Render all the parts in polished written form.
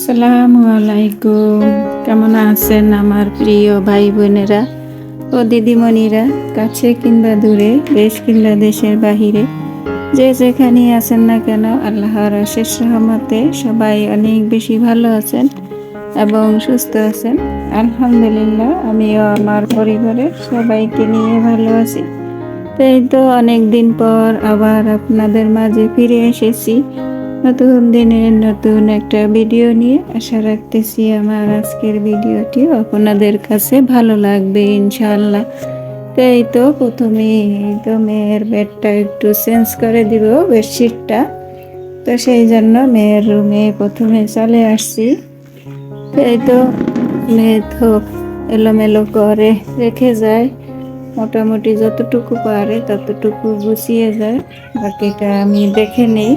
আসসালামু আলাইকুম। কেমন আছেন আমার প্রিয় ভাই বোনেরা ও দিদিমণিরা, কাছে কিংবা দূরে, দেশ কিংবা দেশের বাহিরে, যে যেখানে আছেন না কেন, আল্লাহর অশেষ রহমতে সবাই অনেক বেশি ভালো আছেন এবং সুস্থ আছেন। আলহামদুলিল্লাহ, আমিও আমার পরিবারের সবাইকে নিয়ে ভালো আছি। তো এই তো অনেক দিন পর আবার আপনাদের মাঝে ফিরে এসেছি নতুন দিনের নতুন একটা ভিডিও নিয়ে। আশা রাখতেছি আমার আজকের ভিডিওটি আপনাদের কাছে ভালো লাগবে ইনশাআল্লাহ। তো এই তো প্রথমে এই তো মেয়ের বেডটা একটু চেঞ্জ করে দিব, বেডশিটটা। তো সেই জন্য মেয়ের রুমে প্রথমে চলে আসছি। তো এই তো মেয়ে তো এলোমেলো করে রেখে যায়, মোটামুটি যতটুকু পারে ততটুকু গুছিয়ে যায়, বাকিটা আমি দেখে নেই।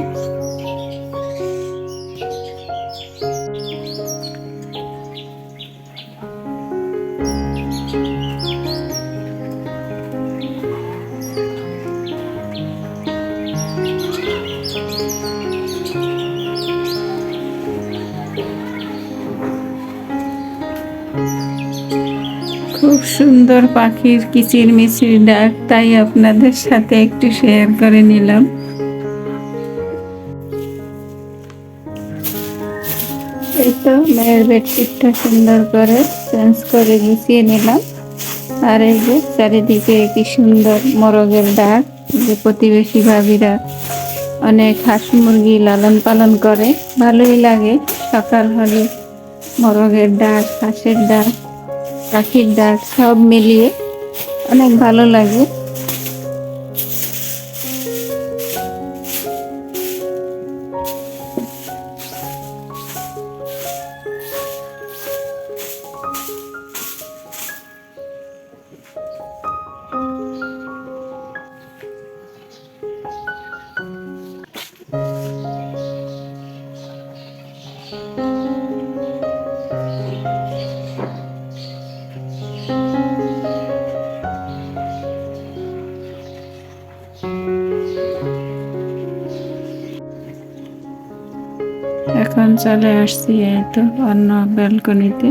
খুব সুন্দর পাখির কিচিরমিচির ডাক, তাই আপনাদের সাথে একটু শেয়ার করে নিলাম। এই তো মেয়ের বেডশিটটা সুন্দর করে চেঞ্জ করে গুছিয়ে নিলাম। আর এই যে চারিদিকে কি সুন্দর মোরগের ডাক, যে প্রতিবেশী ভাবিরা অনেক হাঁস মুরগি লালন পালন করে, ভালোই লাগে। সকাল হলে মোরগের ডাক, হাঁসের ডাক, পাখির ডাক সব মিলিয়ে অনেক ভালো লাগে। এখন চলে আসছি এই তো অন্য ব্যালকনিতে।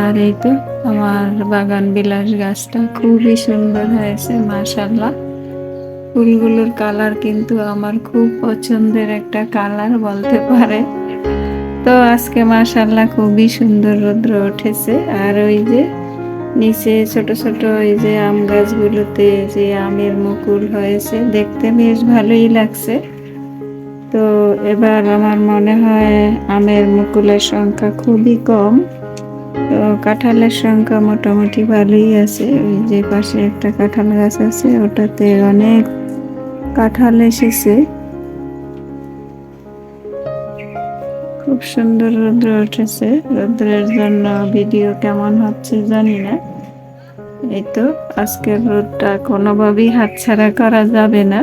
আর এই তো আমার বাগান বিলাস গাছটা খুবই সুন্দর হয়েছে মাশাআল্লাহ। ফুলগুলোর কালার কিন্তু আমার খুব পছন্দের একটা কালার বলতে পারে। তো আজকে মাশাআল্লাহ খুবই সুন্দর রৌদ্র উঠেছে। আর ওই যে নিচে ছোট ছোট ওই যে আম গাছগুলোতে যে আমের মুকুল হয়েছে, দেখতে বেশ ভালোই লাগছে। তো এবার আমার মনে হয় আমের মুকুলের সংখ্যা খুবই কম। তো কাঁঠালের সংখ্যা মোটামুটি ভালোই আছে। ওই যে পাশে একটা কাঁঠাল গাছ আছে, ওটাতে অনেক কাঁঠাল এসেছে। খুব সুন্দর রৌদ্র উঠেছে, রৌদ্রের জন্য ভিডিও কেমন হচ্ছে জানি না। এই তো আজকের রোদটা কোনোভাবেই হাতছাড়া করা যাবে না।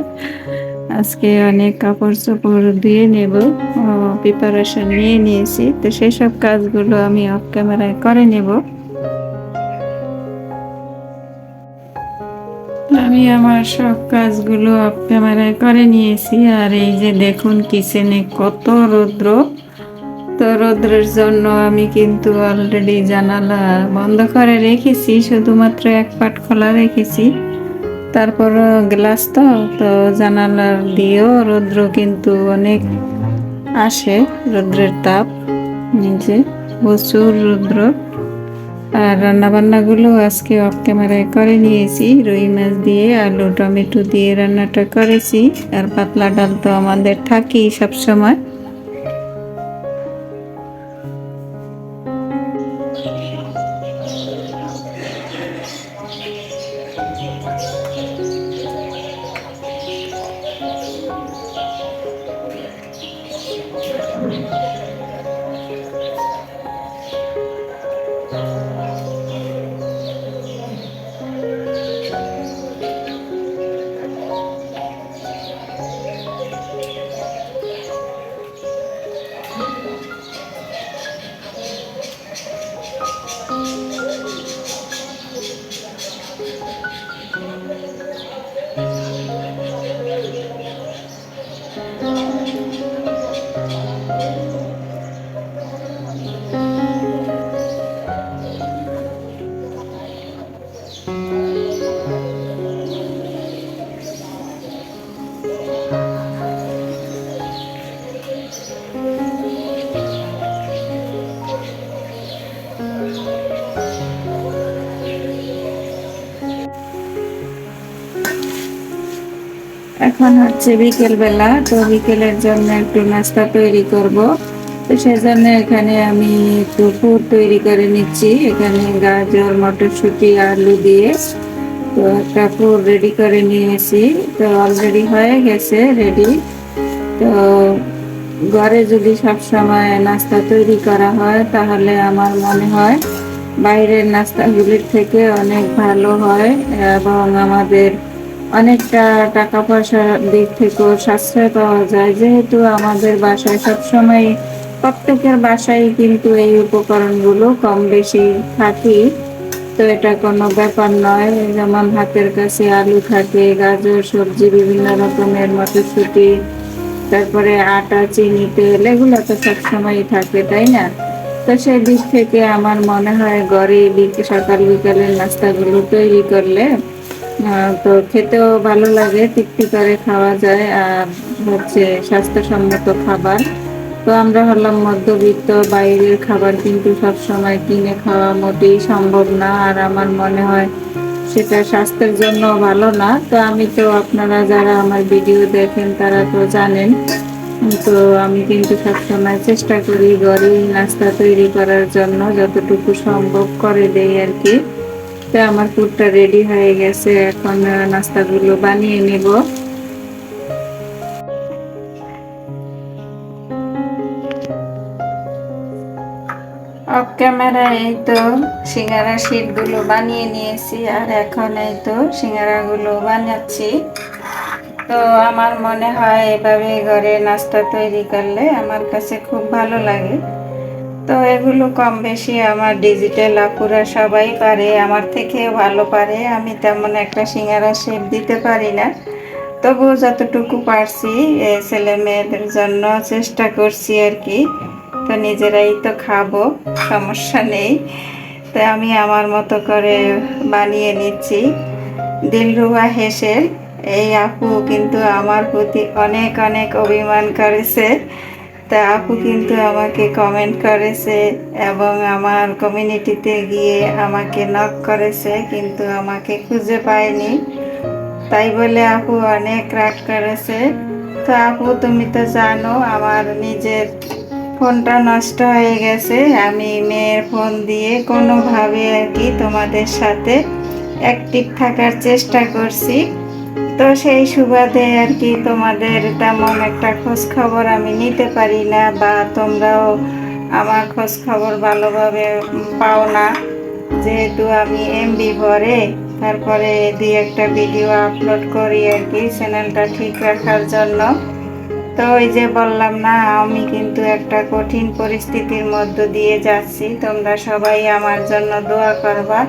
আজকে অনেক কাপড় চোপড় দিয়ে নেব, প্রিপারেশন নিয়ে নিয়েছি। তো সেসব কাজগুলো আমি অফ ক্যামেরায় করে নেব। আমি আমার সব কাজগুলো অফ ক্যামেরায় করে নিয়েছি। আর এই যে দেখুন কিচেনে কত রৌদ্র। তো রৌদ্রের জন্য আমি কিন্তু অলরেডি জানালা বন্ধ করে রেখেছি, শুধুমাত্র এক পাট খোলা রেখেছি। তারপর গ্লাস তো তো জানালা দিয়েও রৌদ্র কিন্তু অনেক আসে, রৌদ্রের তাপ নিচে প্রচুর রৌদ্র। আর রান্নাবান্নাগুলো আজকে অফ ক্যামেরায় করে নিয়েছি। রুই মাছ দিয়ে আলু টমেটো দিয়ে রান্নাটা করেছি। আর পাতলা ডাল তো আমাদের থাকেই সবসময়। এখন হচ্ছে বিকেল বেলা, তো বিকেলের জন্য একটু নাস্তা তৈরি করব। তো সেজন্য এখানে আমি একটু পুর তৈরি করে নিচ্ছি। এখানে গাজর, মটরশুঁটি, আলু দিয়ে তো একটা পুর রেডি করে নিয়েছি। তো অলরেডি হয়ে গেছে রেডি। তো ঘরে যদি সবসময় নাস্তা তৈরি করা হয় তাহলে আমার মনে হয় বাইরের নাস্তাগুলির থেকে অনেক ভালো হয় এবং আমাদের অনেকটা টাকা পয়সার দিক থেকেও সাশ্রয় পাওয়া যায়। যেহেতু আমাদের বাসায় সবসময় প্রত্যেকের বাসায় কিন্তু এই উপকরণগুলো কম বেশি থাকি, তো এটা কোনো ব্যাপার নয়। যেমন হাতের কাছে আলু থাকে, গাজর, সবজি, বিভিন্ন রকমের মটরশুঁটি, তারপরে আটা, চিনি, তেল, এগুলো তো সবসময়ই থাকে, তাই না? তো সেই দিক থেকে আমার মনে হয় ঘরে সকাল বিকালের নাস্তাগুলো তৈরি করলে তো খেতেও ভালো লাগে, তৃপ্তি করে খাওয়া যায়, আর হচ্ছে স্বাস্থ্যসম্মত খাবার। তো আমরা হলাম মধ্যবিত্ত, বাইরের খাবার কিন্তু সবসময় কিনে খাওয়া মোটেই সম্ভব না, আর আমার মনে হয় সেটা স্বাস্থ্যের জন্য ভালো না। তো আমি তো, আপনারা যারা আমার ভিডিও দেখেন তারা তো জানেন, তো আমি কিন্তু সবসময় চেষ্টা করি ঘরেই নাস্তা তৈরি করার জন্য, যতটুকু সম্ভব করে দেই আর কি। তো আমার পুরটা রেডি হয়ে গেছে, এখন নাস্তাগুলো বানিয়ে নেব। অফ ক্যামেরায় এই তো সিঙ্গারা শীটগুলো বানিয়ে নিয়েছি, আর এখন এই তো সিঙ্গারাগুলো বানাচ্ছি। তো আমার মনে হয় এভাবে ঘরে নাস্তা তৈরি করলে আমার কাছে খুব ভালো লাগে। তো এগুলো কম বেশি আমার ডিজিটাল আপুরা সবাই পারে, আমার থেকে ভালো পারে। আমি তেমন একটা সিঙ্গারা শেপ দিতে পারি না, তবুও যতটুকু পারছি ছেলে মেয়েদের জন্য চেষ্টা করছি আর কি। তো নিজেরাই তো খাবো, সমস্যা নেই। তো আমি আমার মতো করে বানিয়ে নিচ্ছি। দিলরুবা হেসেল এই আপু কিন্তু আমার প্রতি অনেক অনেক অভিমান করেছে। তা আপু কিন্তু আমাকে কমেন্ট করেছে এবং আমার কমিউনিটিতে গিয়ে আমাকে নক করেছে, কিন্তু আমাকে খুঁজে পায়নি, তাই বলে আপু অনেক রাগ করেছে। তো আপু তুমি তো জানো আমার নিজের ফোনটা নষ্ট হয়ে গেছে, আমি মেয়ের ফোন দিয়ে কোনোভাবে আর কি তোমাদের সাথে অ্যাক্টিভ থাকার চেষ্টা করছি। তো সেই সুবাদে আর কি তোমাদের তেমন একটা খোঁজ খবর আমি নিতে পারি না, বা তোমরাও আমার খোঁজ খবর ভালোভাবে পাও না, যেহেতু আমি এমবি ভরে তারপরে দুই একটা ভিডিও আপলোড করি আর কি চ্যানেলটা ঠিক রাখার জন্য। তো ওই যে বললাম না, আমি কিন্তু একটা কঠিন পরিস্থিতির মধ্য দিয়ে যাচ্ছি, তোমরা সবাই আমার জন্য দোয়া করবা।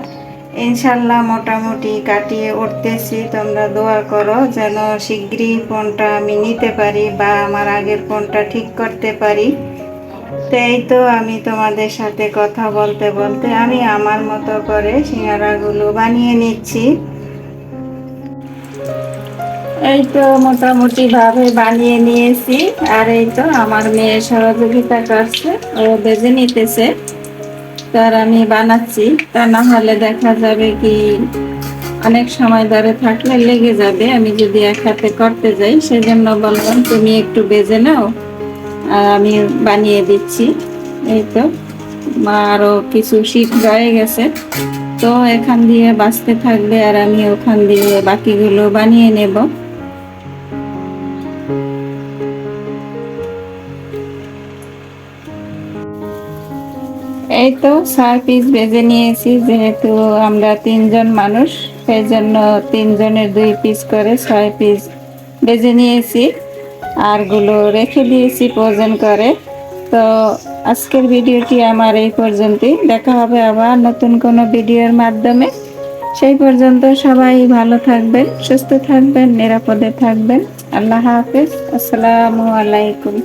ইনশাল্লাহ মোটামুটি কাটিয়ে উঠতেছি, তোমরা দোয়া করো যেন শীঘ্রই ফোনটা আমি নিতে পারি বা আমার আগের ফোনটা ঠিক করতে পারি। তো এই তো আমি তোমাদের সাথে কথা বলতে বলতে আমি আমার মতো করে সিঙ্গারাগুলো বানিয়ে নিচ্ছি। এই তো মোটামুটি ভাবে বানিয়ে নিয়েছি, আর এই তো আমার মেয়ে সহযোগিতা করছে, ও বেজে নিতেছে, তার আমি বানাচ্ছি। তা না হলে দেখা যাবে কি অনেক সময় ধরে থাকলে লেগে যাবে আমি যদি এক হাতে করতে যাই, সেজন্য বললাম তুমি একটু বেজে নাও আর আমি বানিয়ে দিচ্ছি। এই তো আরো কিছু শীত রয়ে গেছে, তো এখান দিয়ে বাঁচতে থাকবে আর আমি ওখান দিয়ে বাকিগুলো বানিয়ে নেব। এই তো 6 পিস ভেজে নিয়েছি, যেহেতু আমরা 3জন মানুষ, সেই জন্য 3জনের 2 পিস করে 6 পিস ভেজে নিয়েছি, আরগুলো রেখে দিয়েছি প্রয়োজন করে। তো আজকের ভিডিওটি আমার এই পর্যন্তই, দেখা হবে আবার নতুন কোনো ভিডিওর মাধ্যমে। সেই পর্যন্ত সবাই ভালো থাকবেন, সুস্থ থাকবেন, নিরাপদে থাকবেন। আল্লাহ হাফেজ, আসসালামু আলাইকুম।